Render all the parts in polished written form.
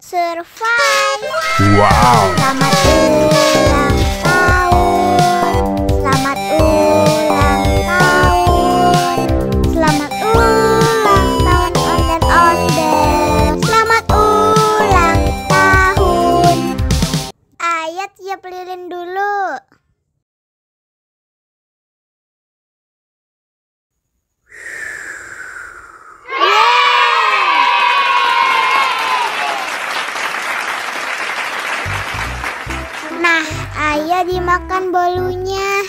Survive. Wow. Selamat ulang tahun. Selamat ulang tahun. Selamat ulang tahun ondel-ondel. Selamat ulang tahun. Ayo tiup lilin dulu. Nah, ayo dimakan bolunya.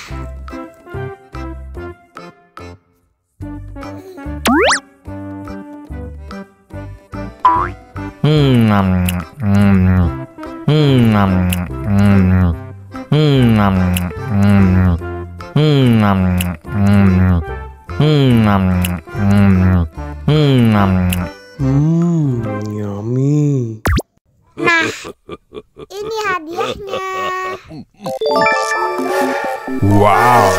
Yummy. Nah, ini hadiahnya. Wow.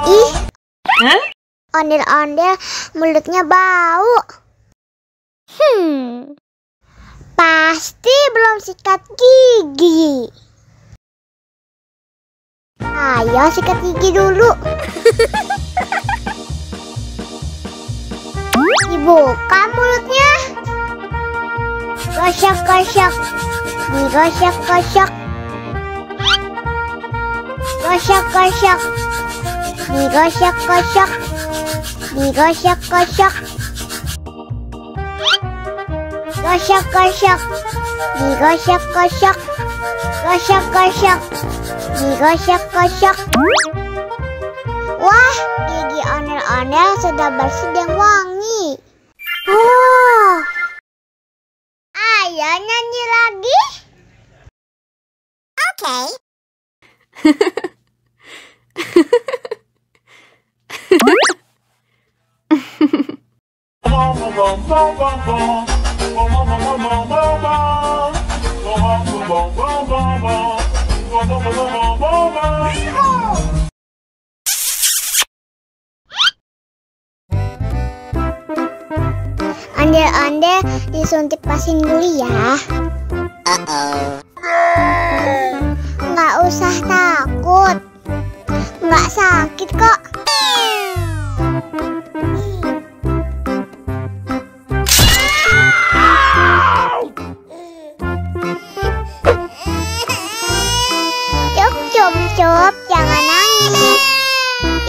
Ih, ondel-ondel mulutnya bau. Pasti belum sikat gigi. Ayo sikat gigi dulu. Dibuka mulutnya. Gosok-gosok. Digosok-gosok. Gosok-gosok. Digosok-gosok. Digosok-gosok. Gosok-gosok. Digosok-gosok. Gosok-gosok. Digosok-gosok. Wah, gigi ondel-ondel sudah bersih dan wangi. Oh, ayo nyanyi lagi. Oke. Ondel-ondel disuntik vaksin dulu ya. Nggak usah takut. Nggak sakit kok. Cup, jangan nangis.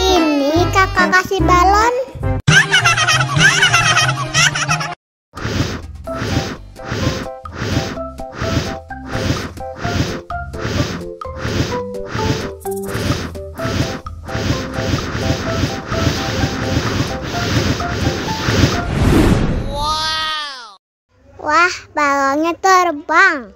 Ini kakak kasih balon. Wah, balonnya terbang.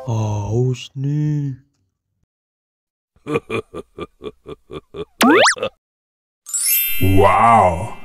Haus nih. Wow.